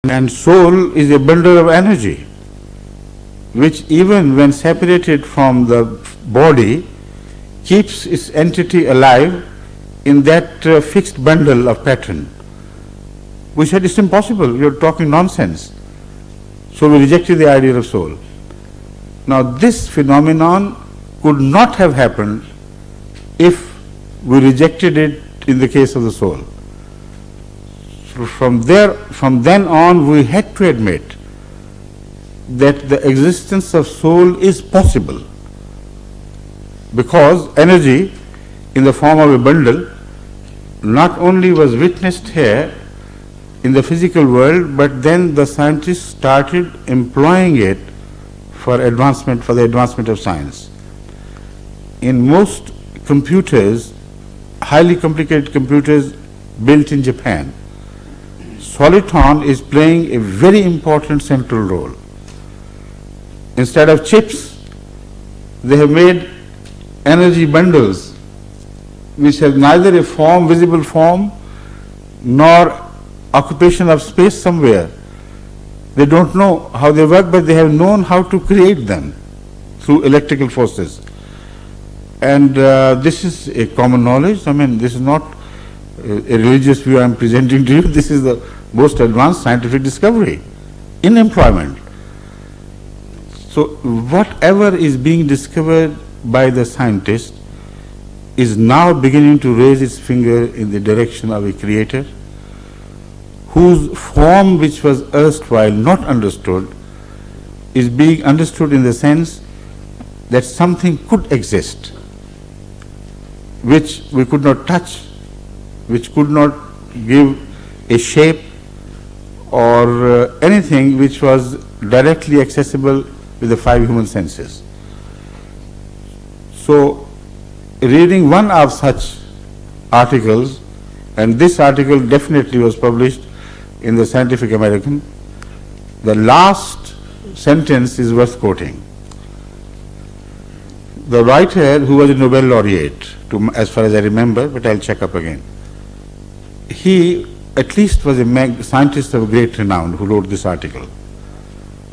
And soul is a bundle of energy, which even when separated from the body, keeps its entity alive in that fixed bundle of pattern. We said it's impossible, you're talking nonsense. So we rejected the idea of soul. Now this phenomenon could not have happened if we rejected it in the case of the soul. So from then on, we had to admit that the existence of soul is possible, because energy in the form of a bundle not only was witnessed here in the physical world, but then the scientists started employing it for the advancement of science. In most computers, highly complicated computers built in Japan, soliton is playing a very important central role. Instead of chips, they have made energy bundles which have neither a form, visible form, nor occupation of space somewhere. They don't know how they work, but they have known how to create them through electrical forces. And this is a common knowledge. I mean, this is not a religious view I am presenting to you. This is the most advanced scientific discovery in employment. So whatever is being discovered by the scientist is now beginning to raise its finger in the direction of a creator whose form, which was erstwhile not understood, is being understood in the sense that something could exist which we could not touch, which could not give a shape or anything which was directly accessible with the five human senses. So, reading one of such articles, and this article definitely was published in the Scientific American, the last sentence is worth quoting. The writer, who was a Nobel laureate, as far as I remember, but I'll check up again, he at least was a scientist of great renown who wrote this article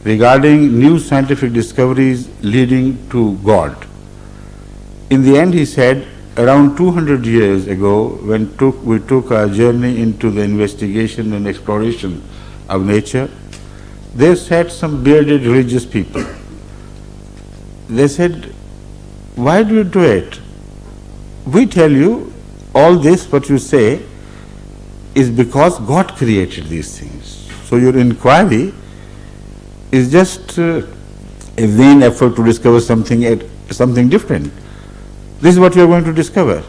regarding new scientific discoveries leading to God. In the end, he said, around 200 years ago, when we took our journey into the investigation and exploration of nature, there sat some bearded religious people. They said, why do you do it? We tell you, all this what you say is because God created these things. So your inquiry is just a vain effort to discover something different. This is what you are going to discover.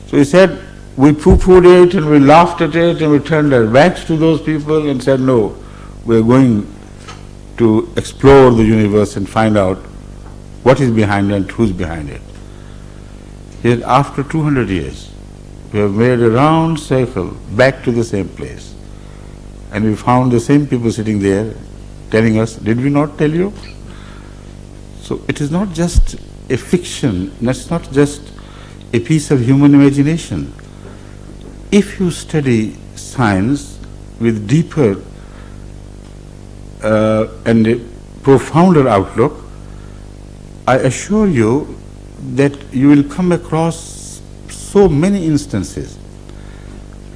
So he said, we poo-pooed it and we laughed at it and we turned our backs to those people and said, no, we are going to explore the universe and find out what is behind it and who's behind it. He said, after 200 years, we have made a round circle back to the same place. And we found the same people sitting there telling us, did we not tell you? So it is not just a fiction, that's not just a piece of human imagination. If you study science with deeper and a profounder outlook, I assure you that you will come across so many instances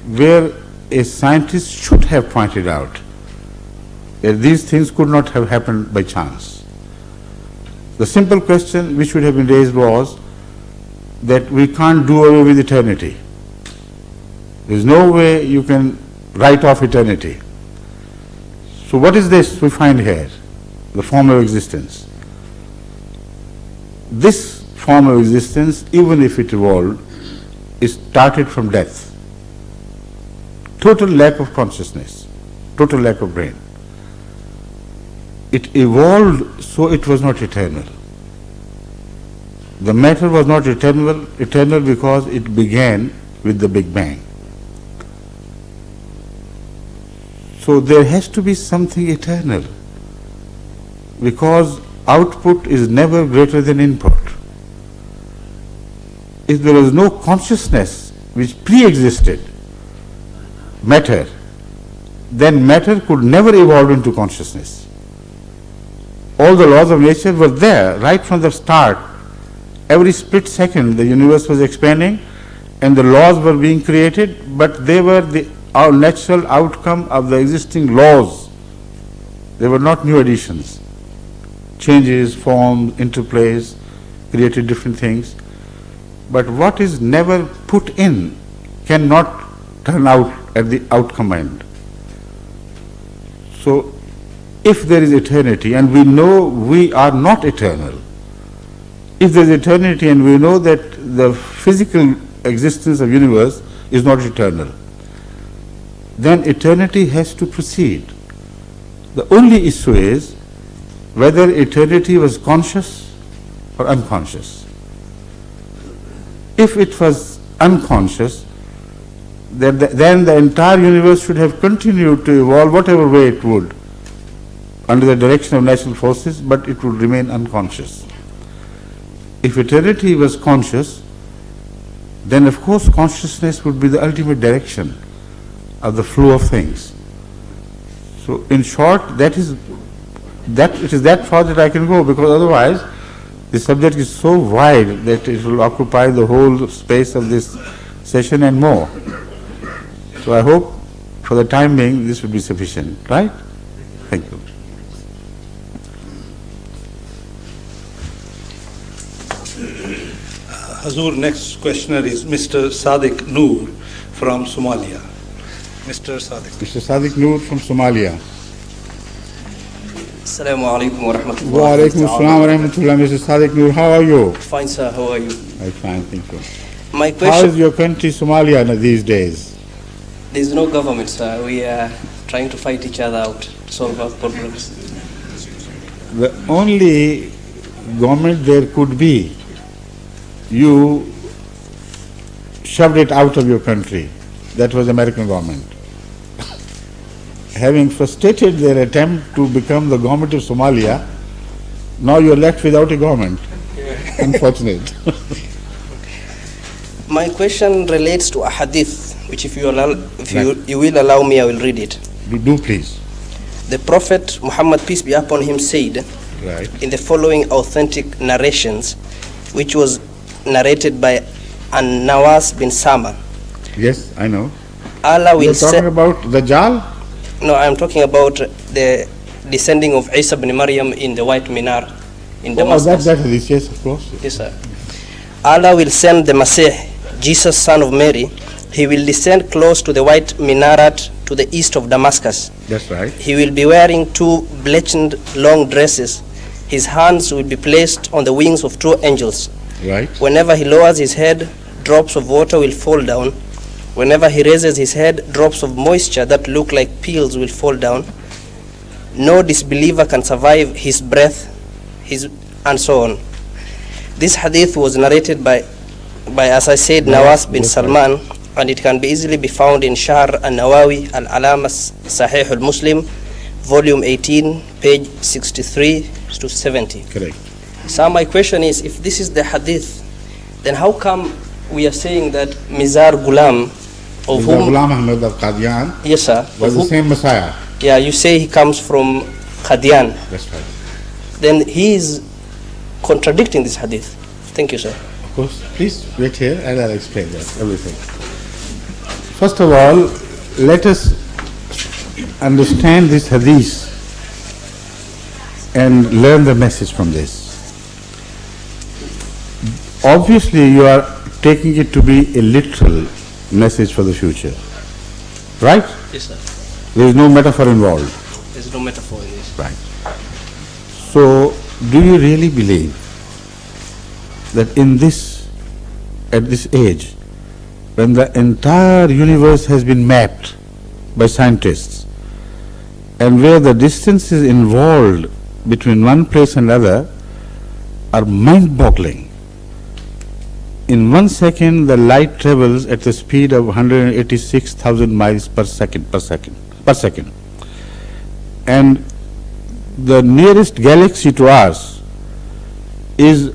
where a scientist should have pointed out that these things could not have happened by chance. The simple question which should have been raised was that we can't do away with eternity. There is no way you can write off eternity. So what is this we find here? The form of existence. This form of existence, even if it evolved, is started from death. Total lack of consciousness, total lack of brain. It evolved, so it was not eternal. The matter was not eternal because it began with the Big Bang. So there has to be something eternal, because output is never greater than input. If there was no consciousness which pre-existed matter, then matter could never evolve into consciousness. All the laws of nature were there right from the start. Every split second the universe was expanding and the laws were being created, but they were our natural outcome of the existing laws. They were not new additions. Changes, forms, interplays created different things. But what is never put in cannot turn out at the outcome end. So, if there is eternity, and we know we are not eternal, if there is eternity and we know that the physical existence of universe is not eternal, then eternity has to proceed. The only issue is whether eternity was conscious or unconscious. If it was unconscious, then the entire universe should have continued to evolve whatever way it would under the direction of natural forces, but it would remain unconscious. If eternity was conscious, then of course consciousness would be the ultimate direction of the flow of things. So in short, it is that far that I can go, because otherwise the subject is so wide that it will occupy the whole space of this session and more. So I hope for the time being this will be sufficient, right? Thank you. Hazur, next questioner is Mr. Sadiq Noor from Somalia. Mr. Sadiq. Mr. Sadiq Noor from Somalia. Assalamu alaikum wa rahmatullahi Wa alaikum assalam wa rahmatullah. Mr. Sadiq Noor, how are you? Fine, sir. How are you? I'm fine, thank you. My How question, is your country Somalia these days? there is no government, sir. We are trying to fight each other out to solve our problems. The only government there could be, you shoved it out of your country. That was American government. Having frustrated their attempt to become the government of Somalia, now you're left without a government. Unfortunate. My question relates to a hadith, which if you will allow me, I will read it. Do please. The Prophet Muhammad, peace be upon him, said Right. in the following authentic narrations, which was narrated by An-Nawas bin Sama. Yes, I know. Allah will You're talking send. about Dajjal? No, I'm talking about the descending of Isa bin Maryam in the white minar in Oh, Damascus. that is, yes, of course. Yes, sir. Allah will send the Messiah, Jesus, son of Mary. He will descend close to the white minaret to the east of Damascus. That's right. He will be wearing two blackened long dresses. His hands will be placed on the wings of two angels. Right. Whenever he lowers his head, drops of water will fall down. Whenever he raises his head, drops of moisture that look like pearls will fall down. No disbeliever can survive his breath, and so on. This hadith was narrated by as I said, Nawas bin Salman, and it can be easily be found in Shahr al-Nawawi al-Alama Sahih al-Muslim, volume 18, page 63 to 70. Correct. So my question is, if this is the hadith, then how come we are saying that Mizar Ghulam, of Mirza whom, Ghulam Ahmed of Qadian yes sir, was the same Messiah. yeah, you say he comes from Qadian, That's right. then he is contradicting this hadith. Thank you, sir. Of course. Please wait here and I'll explain that, everything. First of all, let us understand this hadith and learn the message from this. Obviously, you are taking it to be a literal message for the future, right? Yes, sir. There is no metaphor involved. There's no metaphor in this. Right. So, do you really believe that at this age, when the entire universe has been mapped by scientists, and where the distances involved between one place and another are mind-boggling? In 1 second, the light travels at the speed of 186,000 miles per second. And the nearest galaxy to us is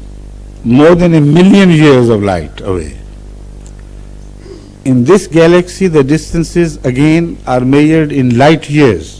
more than 1 million years of light away. In this galaxy, the distances again are measured in light years.